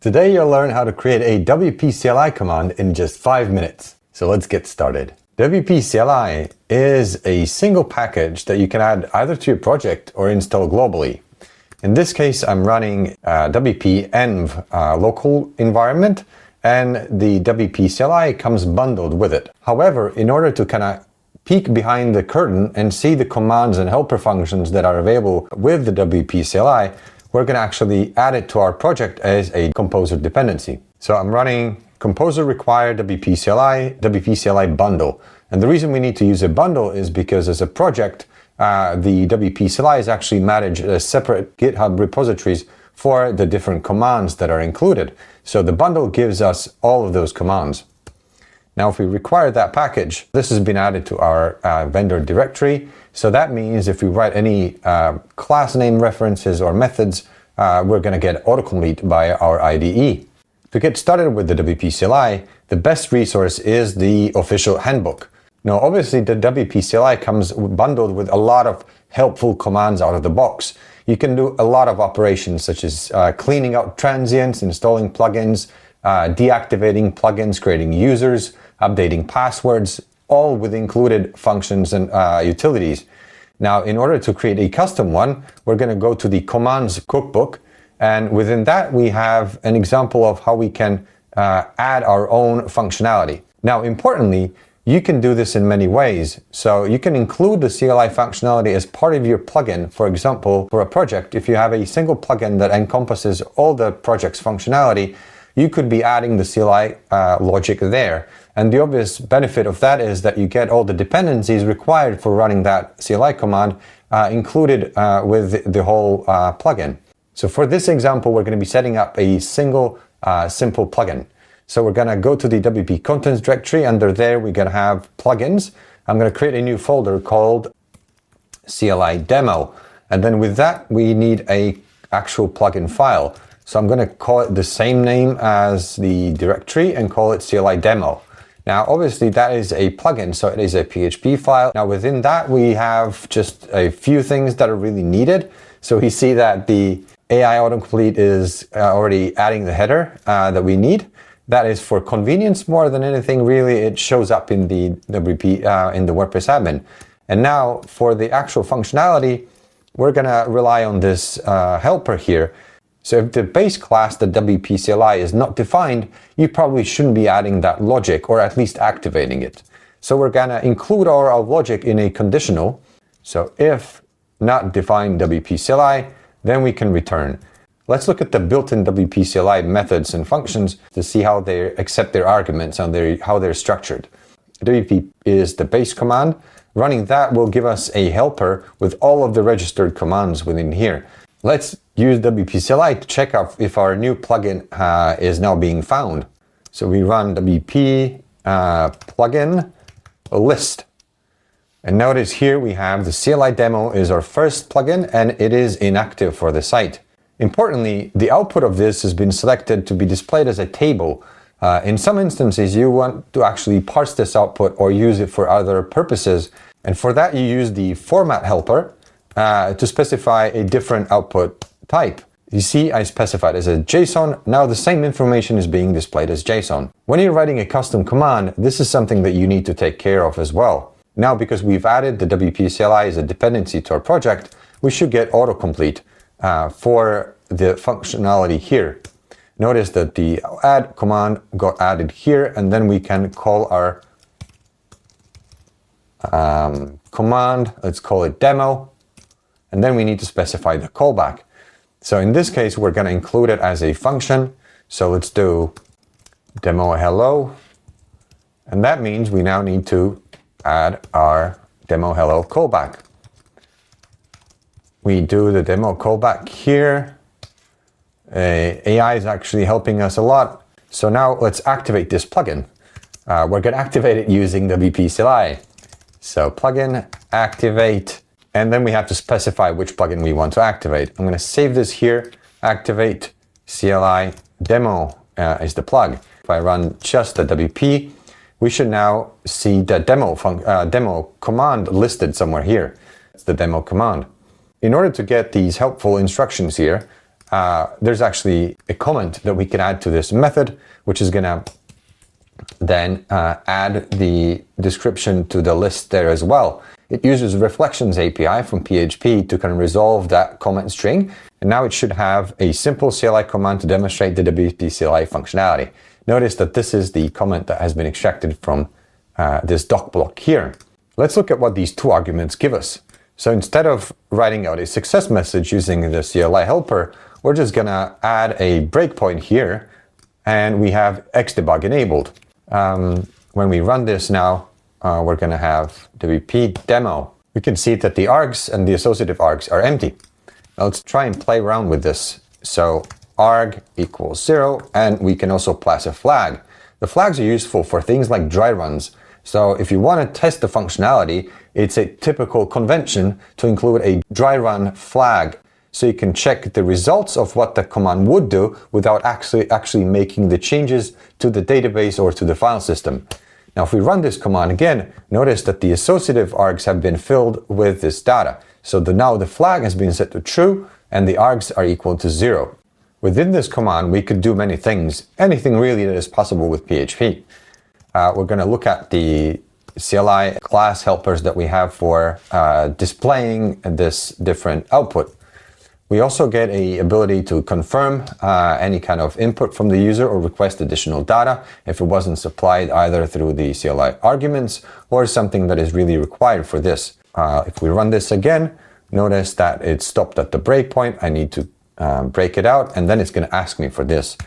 Today you'll learn how to create a WP CLI command in just 5 minutes. So let's get started. WP CLI is a single package that you can add either to your project or install globally. In this case, I'm running WP env local environment, and the WP CLI comes bundled with it. However, in order to kind of peek behind the curtain and see the commands and helper functions that are available with the WP CLI, we're going to actually add it to our project as a composer dependency. So I'm running composer require WP CLI bundle. And the reason we need to use a bundle is because as a project, the WP CLI is actually managed as separate GitHub repositories for the different commands that are included. So the bundle gives us all of those commands. Now, if we require that package, this has been added to our vendor directory. So that means if we write any class name references or methods, we're going to get autocomplete by our IDE. To get started with the WP CLI, the best resource is the official handbook. Now, obviously, the WP CLI comes bundled with a lot of helpful commands out of the box. You can do a lot of operations such as cleaning out transients, installing plugins, deactivating plugins, creating users, updating passwords, all with included functions and utilities. Now, in order to create a custom one, we're going to go to the commands cookbook. And within that, we have an example of how we can add our own functionality. Now, importantly, you can do this in many ways. So you can include the CLI functionality as part of your plugin. For example, for a project, if you have a single plugin that encompasses all the project's functionality, you could be adding the CLI logic there. And the obvious benefit of that is that you get all the dependencies required for running that CLI command included with the whole plugin. So for this example, we're going to be setting up a single simple plugin. So we're going to go to the WP contents directory. Under there, we're going to have plugins. I'm going to create a new folder called CLI demo. And then with that, we need a actual plugin file. So I'm going to call it the same name as the directory and call it CLI demo. Now, obviously, that is a plugin, so it is a PHP file. Now, within that, we have just a few things that are really needed. So we see that the AI autocomplete is already adding the header that we need. That is for convenience more than anything, really. It shows up in the WP, in the WordPress admin. And now, for the actual functionality, we're going to rely on this helper here. So if the base class, the WP CLI, is not defined, you probably shouldn't be adding that logic or at least activating it. So we're going to include our logic in a conditional. So if not defined WP CLI, then we can return. Let's look at the built-in WP CLI methods and functions to see how they accept their arguments and how they're structured. WP is the base command. Running that will give us a helper with all of the registered commands within here. Let's use WP CLI to check out if our new plugin is now being found. So we run WP plugin list. And notice here we have the CLI demo is our first plugin and it is inactive for the site. Importantly, the output of this has been selected to be displayed as a table. In some instances, you want to actually parse this output or use it for other purposes. And for that, you use the format helper to specify a different output type. You see, I specified as a JSON. Now the same information is being displayed as JSON. When you're writing a custom command, this is something that you need to take care of as well. Now, because we've added the WP CLI as a dependency to our project, we should get autocomplete for the functionality here. Notice that the add command got added here, and then we can call our command, let's call it demo, and then we need to specify the callback. So in this case, we're going to include it as a function. So let's do demo hello, and that means we now need to add our demo hello callback. We do the demo callback here. AI is actually helping us a lot. So now let's activate this plugin. We're going to activate it using WP CLI. So plugin activate, and then we have to specify which plugin we want to activate. I'm going to save this here. Activate CLI demo is the plug. If I run just the WP, we should now see the demo command listed somewhere here. It's the demo command. In order to get these helpful instructions here, there's actually a comment that we can add to this method, which is going to then add the description to the list there as well. It uses Reflections API from PHP to kind of resolve that comment string. And now it should have a simple CLI command to demonstrate the WP CLI functionality. Notice that this is the comment that has been extracted from this doc block here. Let's look at what these two arguments give us. So instead of writing out a success message using the CLI helper, we're just going to add a breakpoint here, and we have Xdebug enabled. When we run this now, we're going to have WP demo. We can see that the args and the associative args are empty. Now let's try and play around with this. So arg equals 0, and we can also pass a flag. The flags are useful for things like dry runs. So if you want to test the functionality, it's a typical convention to include a dry run flag, so you can check the results of what the command would do without actually making the changes to the database or to the file system. Now, if we run this command again, notice that the associative args have been filled with this data. So now the flag has been set to true and the args are equal to 0. Within this command, we could do many things, anything really that is possible with PHP. We're going to look at the CLI class helpers that we have for displaying this different output. We also get an ability to confirm any kind of input from the user or request additional data if it wasn't supplied either through the CLI arguments or something that is really required for this. If we run this again, notice that it stopped at the breakpoint. I need to break it out, and then it's going to ask me for this.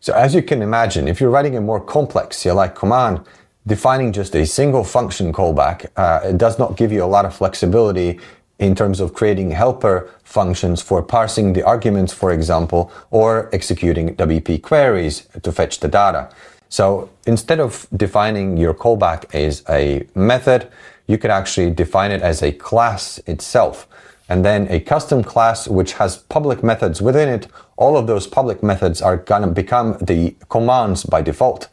So as you can imagine, if you're writing a more complex CLI command, defining just a single function callback, it does not give you a lot of flexibility in terms of creating helper functions for parsing the arguments, for example, or executing WP queries to fetch the data. So instead of defining your callback as a method, you could actually define it as a class itself. And then a custom class which has public methods within it. All of those public methods are going to become the commands by default.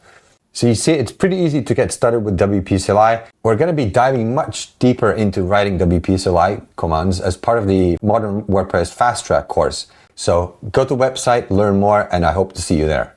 So you see, it's pretty easy to get started with WP CLI. We're going to be diving much deeper into writing WP CLI commands as part of the Modern WordPress Fast Track course. So go to the website, learn more, and I hope to see you there.